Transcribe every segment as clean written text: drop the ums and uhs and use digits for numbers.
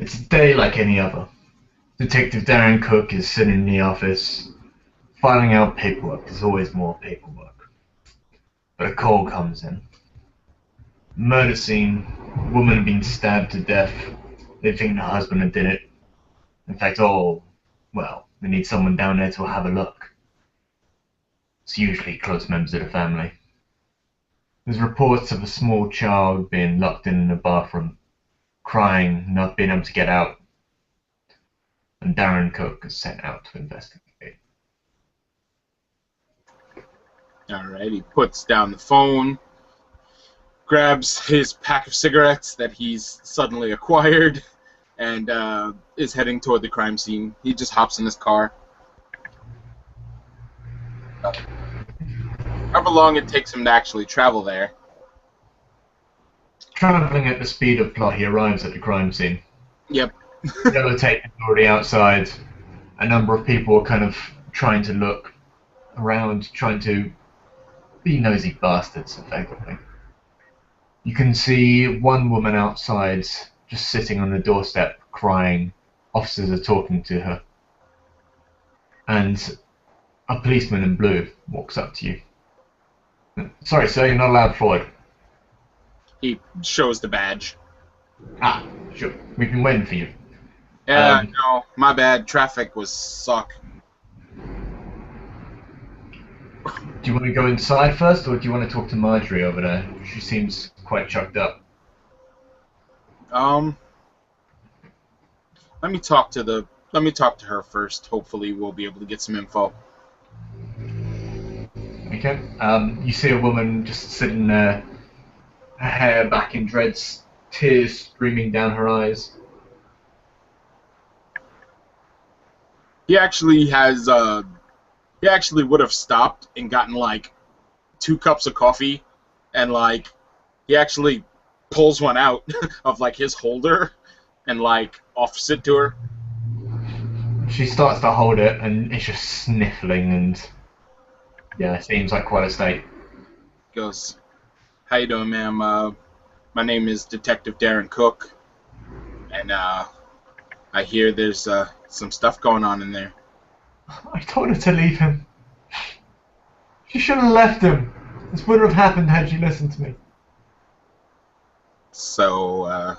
It's a day like any other. Detective Darren Cook is sitting in the office, filing out paperwork. There's always more paperwork. But a call comes in. Murder scene. Woman being stabbed to death. They think the husband did it. In fact, they need someone down there to have a look. It's usually close members of the family. There's reports of a small child being locked in a bathroom, crying, not being able to get out. And Darren Cook is sent out to investigate. Alright, he puts down the phone, grabs his pack of cigarettes that he's suddenly acquired, and is heading toward the crime scene. He just hops in his car. However long it takes him to actually travel there. Traveling at the speed of plot, he arrives at the crime scene. Yep. Yellow tape is already outside. A number of people are kind of trying to look around, trying to be nosy bastards, effectively. You can see one woman outside, just sitting on the doorstep, crying. Officers are talking to her. And a policeman in blue walks up to you. Sorry, sir, you're not allowed forward. He shows the badge. Ah, sure. We've been waiting for you. No, my bad. Traffic was suck. Do you want to go inside first, or do you want to talk to Marjorie over there? She seems quite chucked up. Let me talk to her first. Hopefully we'll be able to get some info. Okay. You see a woman just sitting there, her hair back in dreads, tears streaming down her eyes. He actually would have stopped and gotten like 2 cups of coffee, and like he actually pulls one out of like his holder and like offers it to her. She starts to hold it, and it's just sniffling, and yeah, it seems like quite a state. Goes, "How you doing, ma'am? My name is Detective Darren Cook, and I hear there's some stuff going on in there." I told her to leave him. She should have left him. This wouldn't have happened had she listened to me. So,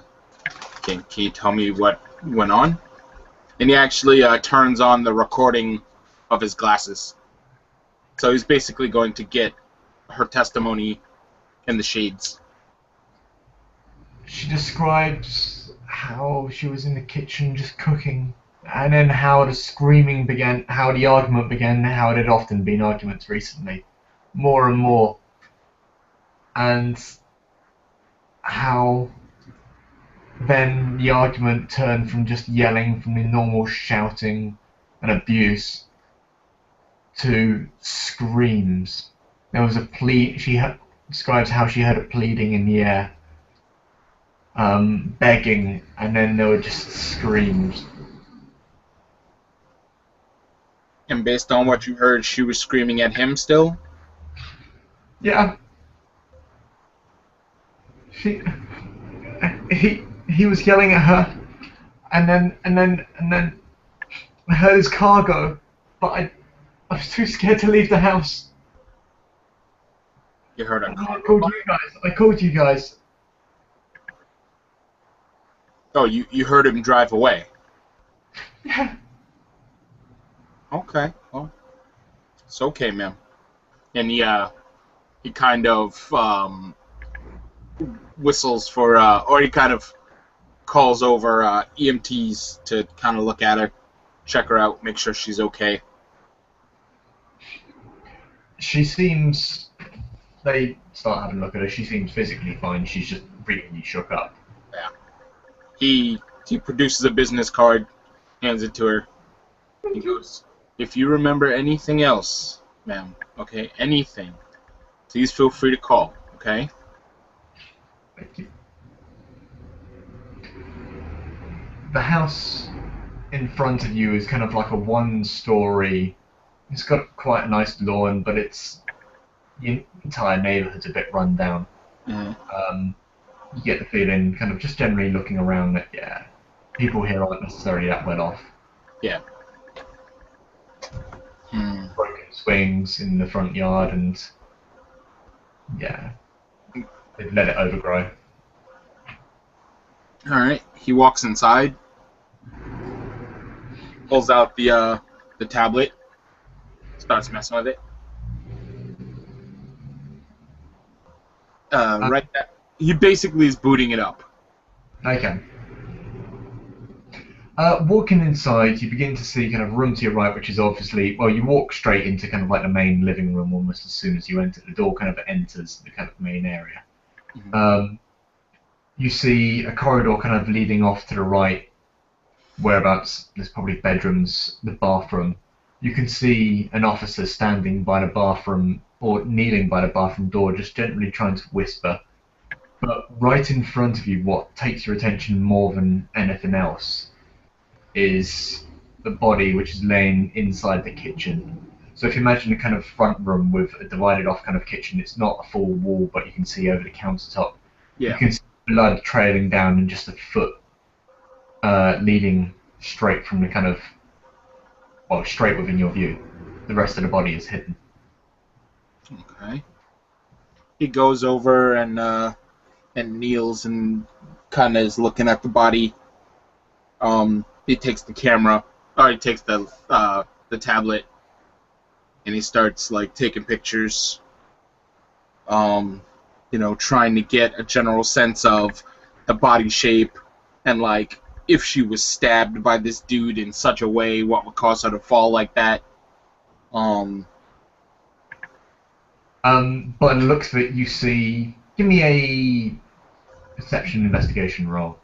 can you tell me what went on? And he actually turns on the recording of his glasses. So he's basically going to get her testimony in the shades. She describes how she was in the kitchen just cooking, and then how the screaming began, how the argument began, how it had often been arguments recently, more and more, and how then the argument turned from just yelling, from the normal shouting and abuse, to screams. There was a describes how she heard a pleading in the air, begging, and then there were just screams. And based on what you heard, she was screaming at him still? Yeah. He was yelling at her, and then I heard his car go, but I was too scared to leave the house. You heard a I car? called you guys. Oh, you heard him drive away? Yeah. Okay, well, it's okay, ma'am. And he kind of whistles for, or he kind of calls over EMTs to kind of look at her, check her out, make sure she's okay. They start having a look at her. She seems physically fine. She's just really shook up. Yeah. He produces a business card, hands it to her. He goes, "If you remember anything else, ma'am, okay, anything, please feel free to call, okay?" Thank you. The house in front of you is kind of like a one-story. It's got quite a nice lawn, but the entire neighborhood's a bit run down. Mm-hmm. You get the feeling, kind of just generally looking around, that yeah, people here aren't necessarily that well off. Yeah. Hmm. Broken swings in the front yard, and yeah, they've let it overgrow. All right. He walks inside, pulls out the tablet, starts messing with it. Right. He basically is booting it up. Okay. Walking inside, you begin to see kind of room to your right, which is obviously, well, you walk straight into kind of like the main living room almost as soon as you enter. The door kind of enters the kind of main area. Mhm. You see a corridor kind of leading off to the right, whereabouts there's probably bedrooms, the bathroom. You can see an officer standing by the bathroom or kneeling by the bathroom door, just gently trying to whisper. But right in front of you, what takes your attention more than anything else is the body which is laying inside the kitchen. So if you imagine a kind of front room with a divided off kind of kitchen, it's not a full wall, but you can see over the countertop. You Yeah. can see blood trailing down and just a foot leading straight from the kind of, well, straight within your view. The rest of the body is hidden. Okay. He goes over and kneels and kind of is looking at the body. He takes the camera, or he takes the tablet, and he starts like taking pictures. Trying to get a general sense of the body shape and like if she was stabbed by this dude in such a way, what would cause her to fall like that. Um, By the looks of it, you see. Give me a perception investigation roll.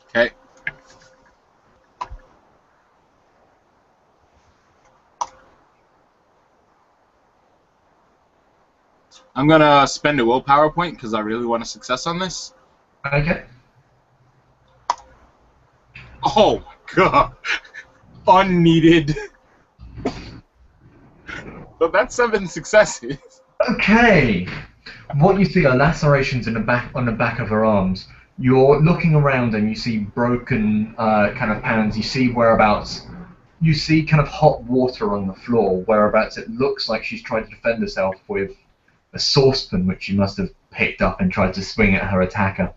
okay. I'm gonna spend a willpower point because I really want a success on this. Okay. Oh my god, unneeded. But that's 7 successes. Okay. What you see are lacerations on the back of her arms. You're looking around and you see broken kind of pans. You see whereabouts. You see kind of hot water on the floor. Whereabouts it looks like she's tried to defend herself with a saucepan, which she must have picked up and tried to swing at her attacker.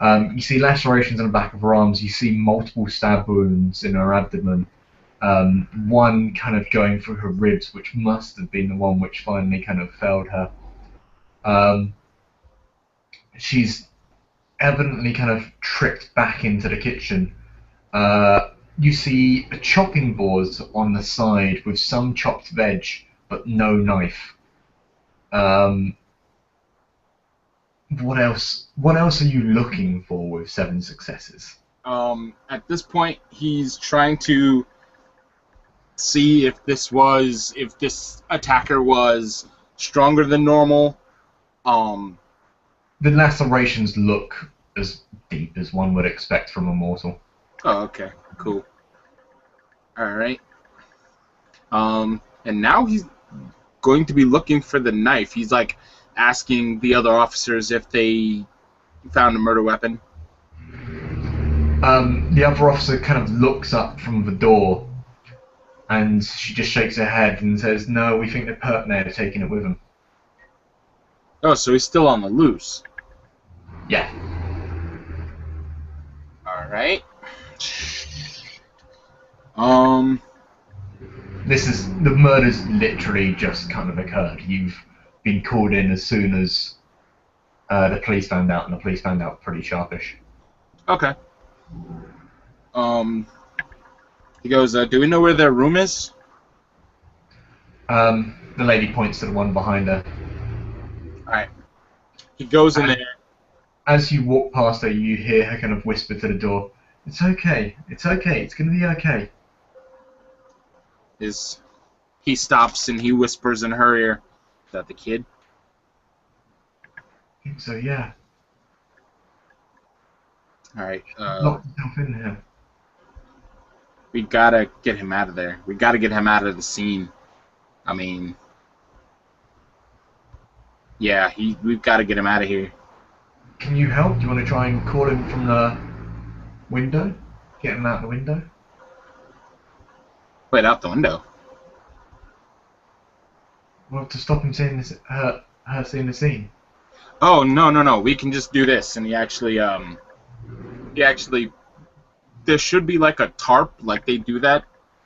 You see lacerations on the back of her arms. You see multiple stab wounds in her abdomen. One kind of going through her ribs, which must have been the one which finally kind of failed her. Um, she's evidently kind of tripped back into the kitchen. You see a chopping board on the side with some chopped veg, but no knife. What else? What else are you looking for with 7 successes? At this point, he's trying to see if this attacker was stronger than normal. The lacerations look as deep as one would expect from a mortal. Oh, okay, cool. All right. And now he's going to be looking for the knife. He's like asking the other officers if they found a murder weapon. The other officer kind of looks up from the door, and she just shakes her head and says, "No, we think the perp may have taken it with him." Oh, so he's still on the loose. Yeah. All right. The murder's literally just kind of occurred. You've been called in as soon as the police found out, and the police found out pretty sharpish. Okay. He goes, do we know where their room is? The lady points to the one behind her. Alright. He goes in there. As you walk past her, you hear her kind of whisper to the door, "It's okay. It's okay. It's going to be okay." He stops and he whispers in her ear, "Is that the kid?" I think so, yeah. Alright. Locked himself in here. We gotta get him out of there. We gotta get him out of the scene. I mean, yeah, we've got to get him out of here. Can you help? Do you want to try and call him from the window? Get him out the window. Wait, out the window. Well, to stop him seeing this, her seeing the scene. Oh, no. We can just do this. And he actually, there should be like a tarp, like they do that.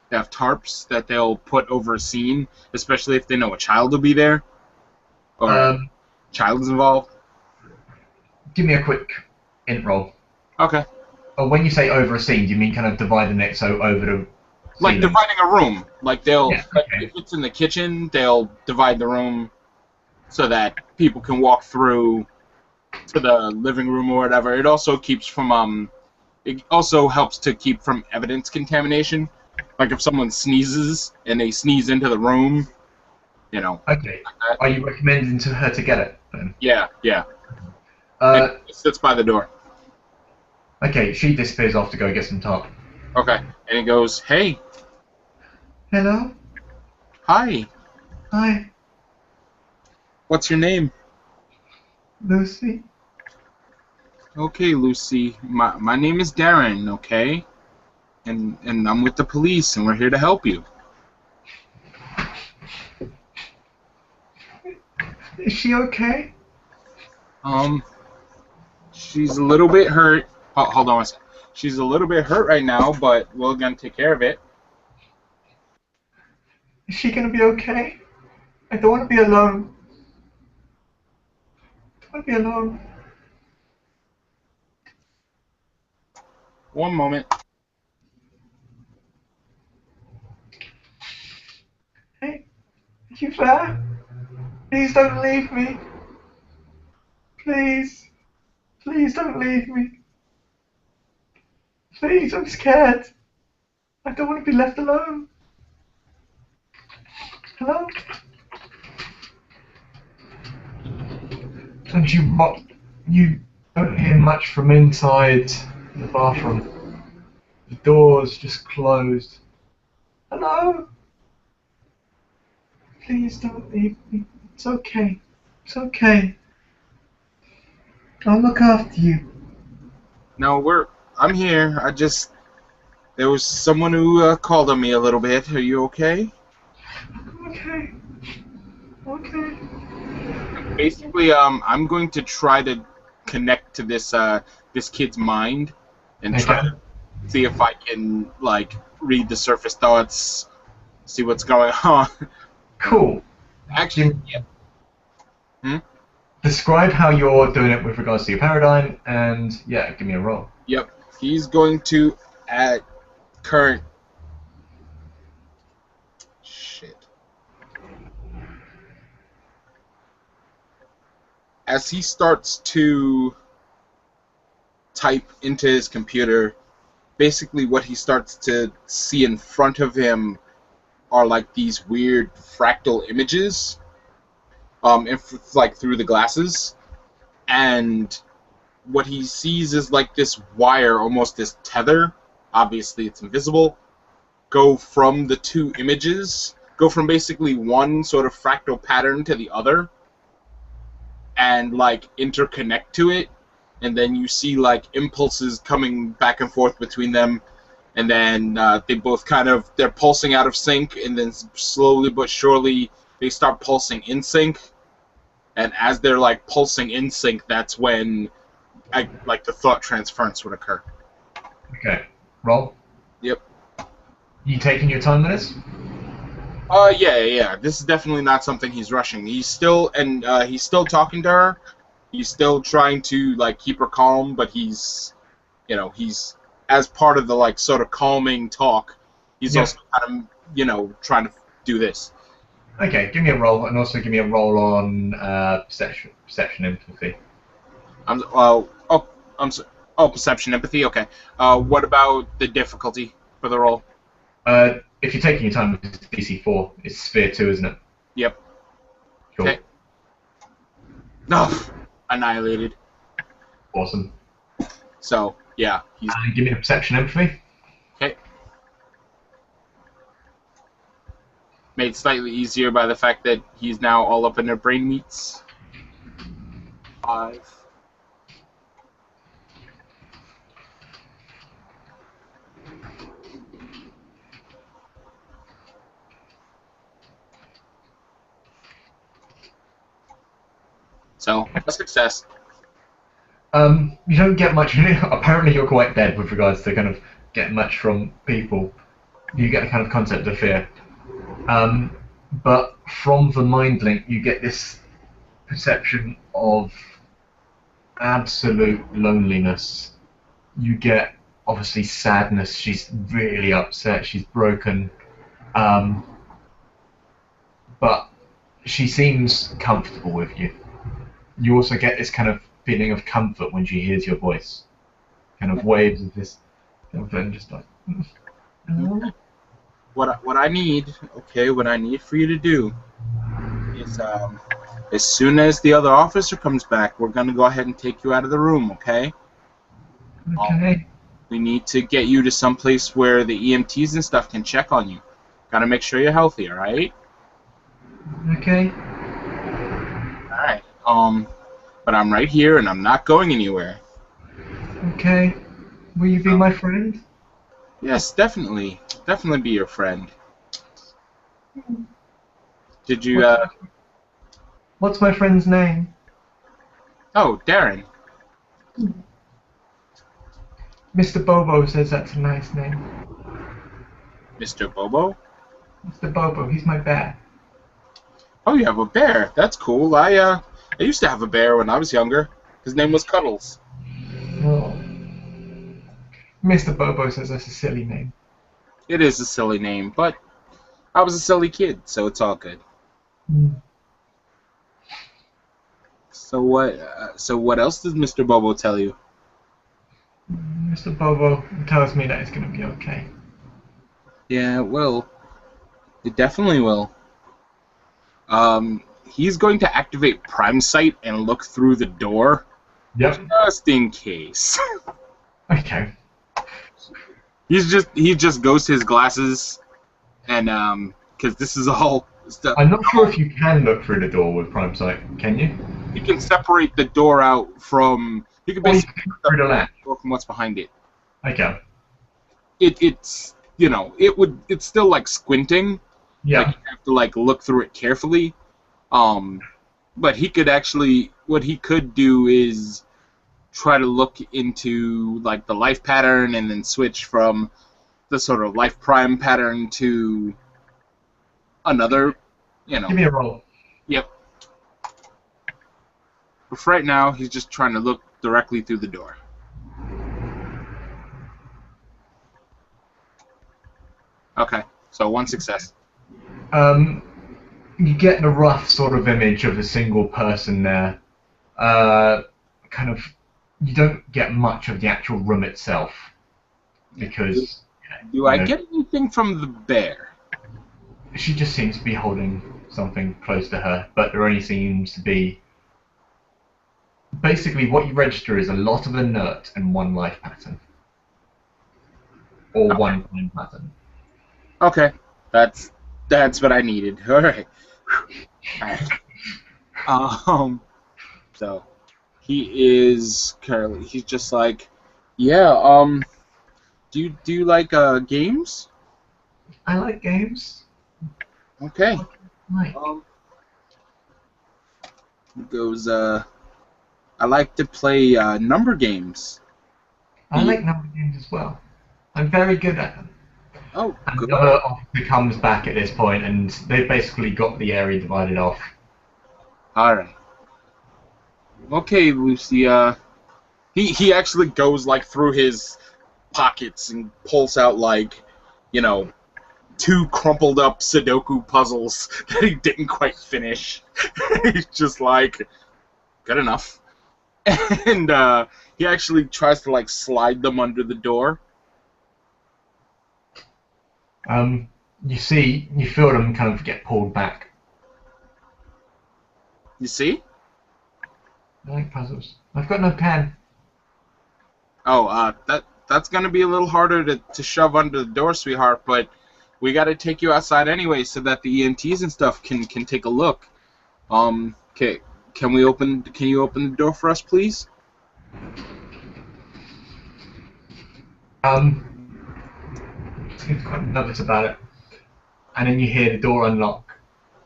They have tarps that they'll put over a scene, especially if they know a child will be there, or a child is involved. Give me a quick int roll. Okay. When you say over a scene, do you mean kind of dividing it so over the Like ceiling? dividing a room. Like they'll, Yeah, like okay. if it's in the kitchen, they'll divide the room so that people can walk through to the living room or whatever. It also keeps from it also helps to keep from evidence contamination. Like if someone sneezes and they sneeze into the room, you know. Okay. Like that. Are you recommending to her to get it then? Yeah. Uh, And it sits by the door. okay, she disappears off to go get some top. Okay. And he goes, "Hey, Hello? hi. Hi, What's your name?" Lucy. "Okay, Lucy. My name is Darren, okay? And I'm with the police and we're here to help you." Is she okay? She's a little bit hurt. Hold on one second. She's a little bit hurt right now, but we're gonna take care of it. Is she gonna be okay? I don't want to be alone. I don't want to be alone. One moment. Hey, are you there? Please don't leave me. Please. Please don't leave me. Please, I'm scared. I don't want to be left alone. Hello? And you don't hear much from inside the bathroom. The door's just closed. Hello? Please don't leave me. It's okay. It's okay. I'll look after you. No, I'm here. There was someone who called on me a little bit. Are you okay? Okay. Okay. Basically, I'm going to try to connect to this kid's mind and try Okay. to see if I can like read the surface thoughts, see what's going on. Cool. Actually, yeah. Describe how you're doing it with regards to your paradigm, and yeah, give me a roll. Yep. He's going to at current shit. As he starts to type into his computer, basically what he starts to see in front of him are like these weird fractal images, like through the glasses, and what he sees is like this wire, almost this tether. Obviously, it's invisible. Go from the two images, go from basically one sort of fractal pattern to the other, and like interconnect to it, and then you see like impulses coming back and forth between them, and then they both they're pulsing out of sync, and then slowly but surely they start pulsing in sync, and as they're like pulsing in sync, that's when like the thought transference would occur. Okay. Roll. Yep. You taking your time with this? Yeah. This is definitely not something he's rushing. He's still talking to her. He's still trying to like keep her calm, but he's as part of the like sort of calming talk, he's also kind of trying to do this. Okay, give me a roll, and also give me a roll on perception empathy. Perception empathy. Okay. What about the difficulty for the roll? If you're taking your time, it's DC4. It's Sphere 2, isn't it? Yep. Cool. Okay. No, annihilated. Awesome. So yeah, he's And give me the perception empathy. okay. Made slightly easier by the fact that he's now all up in their brain meats. 5. So, a success. You don't get much. Apparently, you're quite dead with regards to kind of getting much from people. You get a kind of concept of fear. But from the mind link, you get this perception of absolute loneliness. You get obviously sadness. She's really upset. She's broken. But she seems comfortable with you. You also get this kind of feeling of comfort when she hears your voice. Kind of waves of this, and just like, hello? What I need, okay, what I need for you to do is, as soon as the other officer comes back, we're gonna go ahead and take you out of the room, okay? Okay. We need to get you to some place where the EMTs and stuff can check on you. Gotta make sure you're healthy, all right? Okay. All right. But I'm right here, and I'm not going anywhere. Okay. Will you be my friend? Yes, definitely. Definitely be your friend. Did you, What's my friend's name? Oh, Darren. Mr. Bobo says that's a nice name. Mr. Bobo? Mr. Bobo, he's my bear. Oh, you have a bear. That's cool. I used to have a bear when I was younger. His name was Cuddles. Oh. Mr. Bobo says that's a silly name. It is a silly name, but I was a silly kid, so it's all good. Mm. So what else does Mr. Bobo tell you? Mr. Bobo tells me that it's going to be okay. Yeah, it will. It definitely will. He's going to activate Prime Sight and look through the door. Yep. Just in case. Okay. He just goes to his glasses, and because this is all stuff. I'm not sure if you can look through the door with Prime Sight. Can you? You can separate the door out from. You can Or you basically can look through the latch. separate the door from what's behind it. Okay. It's it's still like squinting. Yeah. Like you have to like look through it carefully. But he could actually, what he could do is try to look into like the life pattern and then switch from the sort of life prime pattern to another, Give me a roll. Yep. But for right now, he's just trying to look directly through the door. Okay, so one success. You get a rough sort of image of a single person there. Kind of, you don't get much of the actual room itself because. Do I get anything from the bear? She just seems to be holding something close to her, but there only seems to be. Basically, what you register is a lot of inert and one life pattern. Or one time pattern. Okay, that's what I needed. All right. So he is currently. He's just like, yeah. Do you like games? I like games. Okay. Like. He goes. I like to play number games. I like number games as well. I'm very good at them. Oh, and good. the other officer comes back at this point, and they've basically got the area divided off. All right. Okay, Lucy. He actually goes like through his pockets and pulls out like, 2 crumpled up Sudoku puzzles that he didn't quite finish. He's just like, good enough. And he actually tries to like slide them under the door. You feel them kind of get pulled back. You see? I like puzzles. I've got no pen. Oh, that's gonna be a little harder to shove under the door, sweetheart, but we gotta take you outside anyway so that the EMTs and stuff can take a look. Okay, can you open the door for us, please? Seems quite nervous about it. And then you hear the door unlock,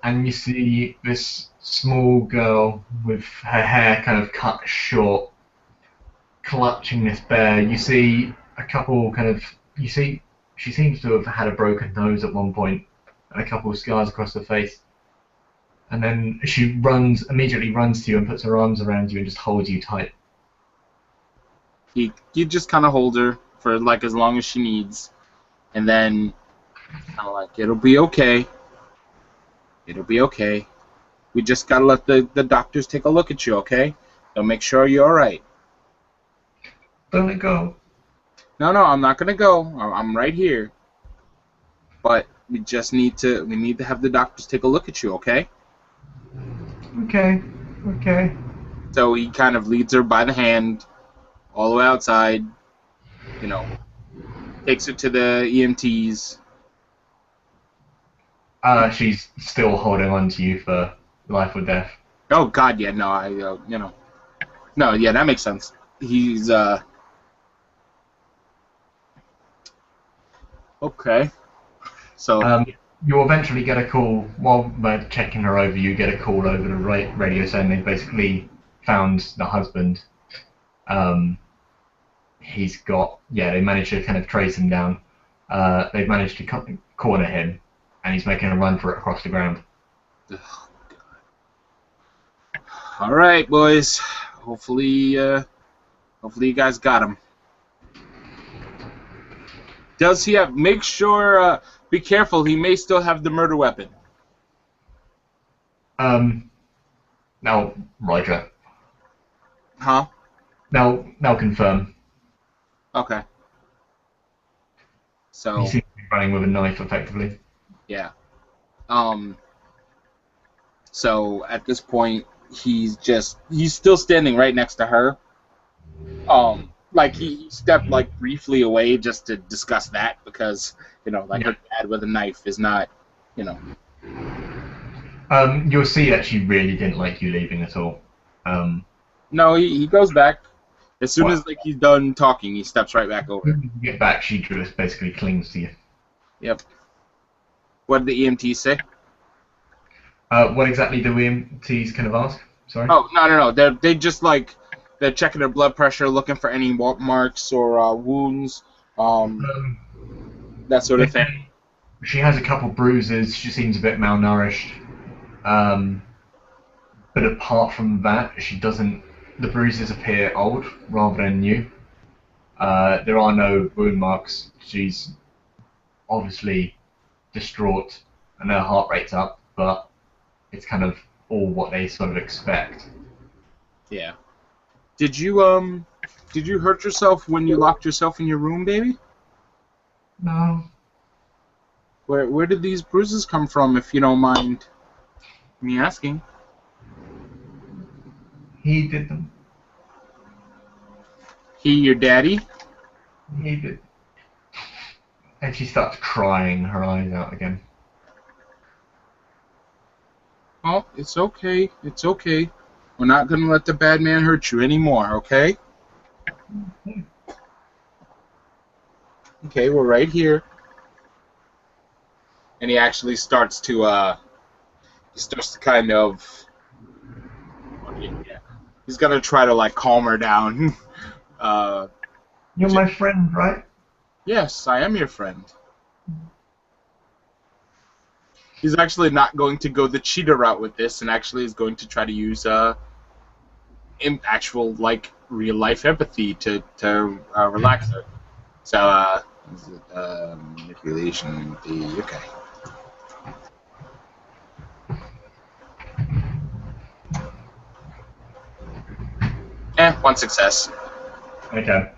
and you see this small girl with her hair kind of cut short, clutching this bear. You see a couple kind of. You see she seems to have had a broken nose at one point and a couple of scars across her face. And then she immediately runs to you and puts her arms around you and just holds you tight. You just kind of hold her for like as long as she needs, and then kind of like, it'll be okay. It'll be okay. We just gotta let the doctors take a look at you, okay? They'll make sure you're all right. Don't let go. No, I'm not gonna go. I'm right here. But we just need to have the doctors take a look at you, okay? Okay. So he kind of leads her by the hand all the way outside, takes her to the EMTs. She's still holding on to you for life or death. Oh, God, yeah, no, No, yeah, that makes sense. He's, okay. So... you'll eventually get a call, while they're checking her over, you get a call over the radio saying they've basically found the husband. They managed to kind of trace him down. They've managed to corner him, and he's making a run for it across the ground. Oh, God. All right, boys. Hopefully you guys got him. Does he have... Make sure... be careful, he may still have the murder weapon. Now, Roger. Huh? Now confirm. Okay. So... He seems to be running with a knife, effectively. Yeah. So, at this point, he's still standing right next to her. Like, he stepped, like, briefly away just to discuss that, because, her dad with a knife is not, You'll see that she really didn't like you leaving at all. No, he goes back. As soon as, like, he's done talking, he steps right back over. When you get back, she just basically clings to you. Yep. What did the EMTs say? What exactly do EMTs kind of ask? Sorry? Oh, no. They just, like... They're checking her blood pressure, looking for any marks or wounds, that sort of thing. She has a couple bruises. She seems a bit malnourished. But apart from that, the bruises appear old rather than new. There are no wound marks. She's obviously distraught and her heart rate's up, but it's kind of all what they sort of expect. Yeah. Did you hurt yourself when you locked yourself in your room, baby? No. Where did these bruises come from, if you don't mind me asking? He did them. He, your daddy? He did. And she starts crying her eyes out again. Oh, it's okay. It's okay. We're not going to let the bad man hurt you anymore, okay? Okay, we're right here. And he actually starts to kind of... He's going to try to, like, calm her down. You're my friend, right? Yes, I am your friend. He's actually not going to go the cheetah route with this, and actually is going to try to use actual, like, real life empathy to relax her. So manipulation. Okay. One success. Okay.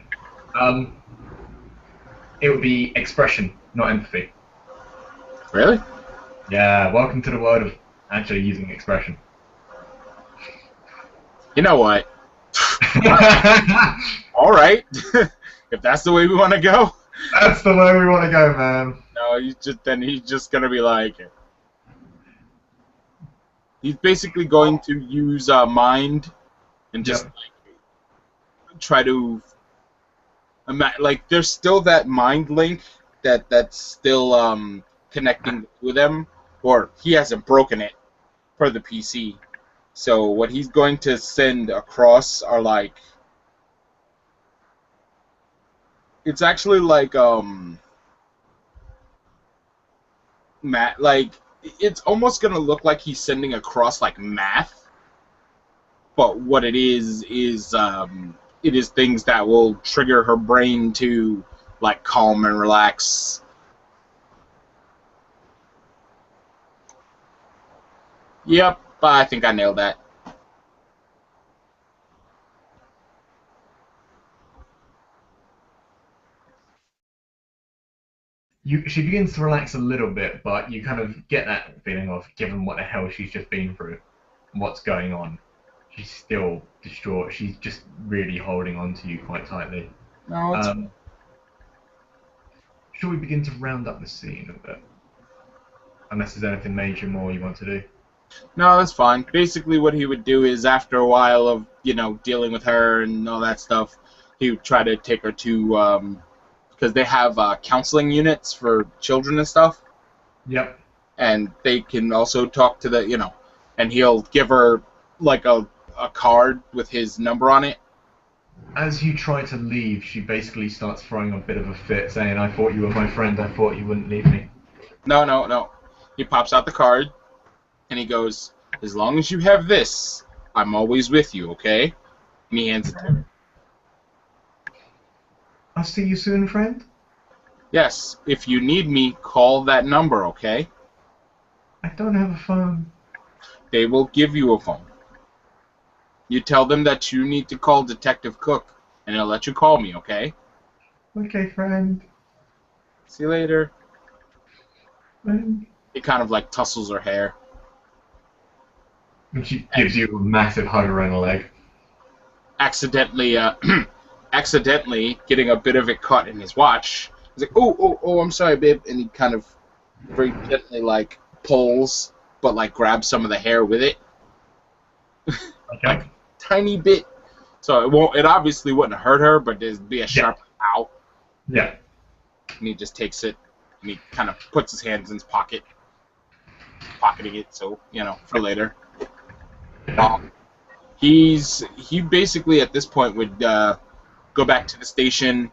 It would be expression, not empathy. Really? Yeah, welcome to the world of actually using expression. You know what? All right. If that's the way we want to go. That's the way we want to go, man. No, he's just gonna be like. He's basically going to use mind, and just like try to. Like, there's still that mind link that's still connecting with them, or he hasn't broken it for the PC. So what he's going to send across are like, it's actually like math, like it's almost gonna look like he's sending across like math, but what it is things that will trigger her brain to like calm and relax. Yep, I think I nailed that. She begins to relax a little bit, but you kind of get that feeling of, given what the hell she's just been through, and what's going on, she's still distraught. She's just really holding on to you quite tightly. No, it's Shall we begin to round up the scene a bit? Unless there's anything major more you want to do. No, that's fine. Basically, what he would do is, after a while of dealing with her and all that stuff, he would try to take her to because they have counseling units for children and stuff. Yep. And they can also talk to and he'll give her like a card with his number on it. As you try to leave, she basically starts throwing a bit of a fit, saying, "I thought you were my friend. I thought you wouldn't leave me." No. He pops out the card, and he goes, "As long as you have this, I'm always with you, okay?" And he hands it to her. "I'll see you soon, friend." "Yes, if you need me, call that number, okay?" "I don't have a phone." "They will give you a phone. You tell them that you need to call Detective Cook, and he'll let you call me, okay?" "Okay, friend." "See you later." Friend. He kind of like tussles her hair. And she gives you a massive hug around the leg. Accidentally getting a bit of it caught in his watch. He's like, oh, I'm sorry, babe. And he kind of very gently like pulls, but like grabs some of the hair with it. Okay. Like, tiny bit. So it obviously wouldn't hurt her, but there'd be a sharp ow. Yeah. And he just takes it and he kind of puts his hands in his pocket, pocketing it so, for later. He basically at this point would go back to the station,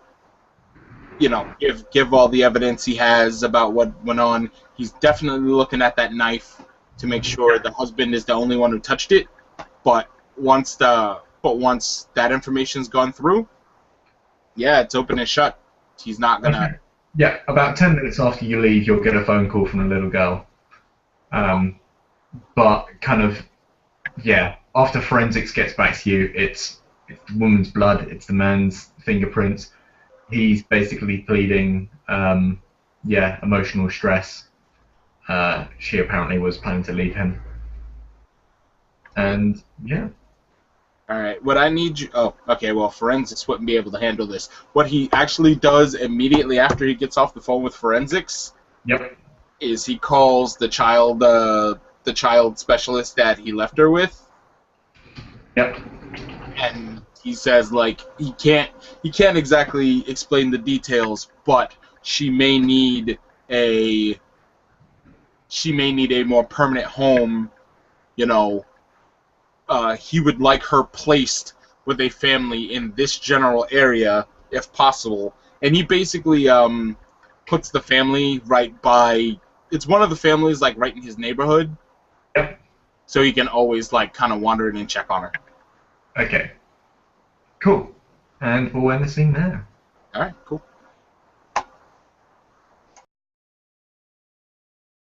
give all the evidence he has about what went on. He's definitely looking at that knife to make sure the husband is the only one who touched it. But once that information's gone through, yeah, it's open and shut. He's not gonna. Okay. Yeah, about 10 minutes after you leave, you'll get a phone call from a little girl. But kind of, yeah, after forensics gets back to you, it's the woman's blood, it's the man's fingerprints. He's basically pleading, emotional stress. She apparently was planning to leave him. And, yeah. All right, what I need you... Oh, okay, well, forensics wouldn't be able to handle this. What he actually does immediately after he gets off the phone with forensics... Yep. ...is he calls the child specialist that he left her with. Yep. And he says, like, he can't exactly explain the details, but she may need a more permanent home, he would like her placed with a family in this general area, if possible. And he basically puts the family right by... It's one of the families, like, right in his neighborhood. Yep. So he can always, like, kind of wander in and check on her. Okay. Cool. And we'll end the scene there. All right, cool.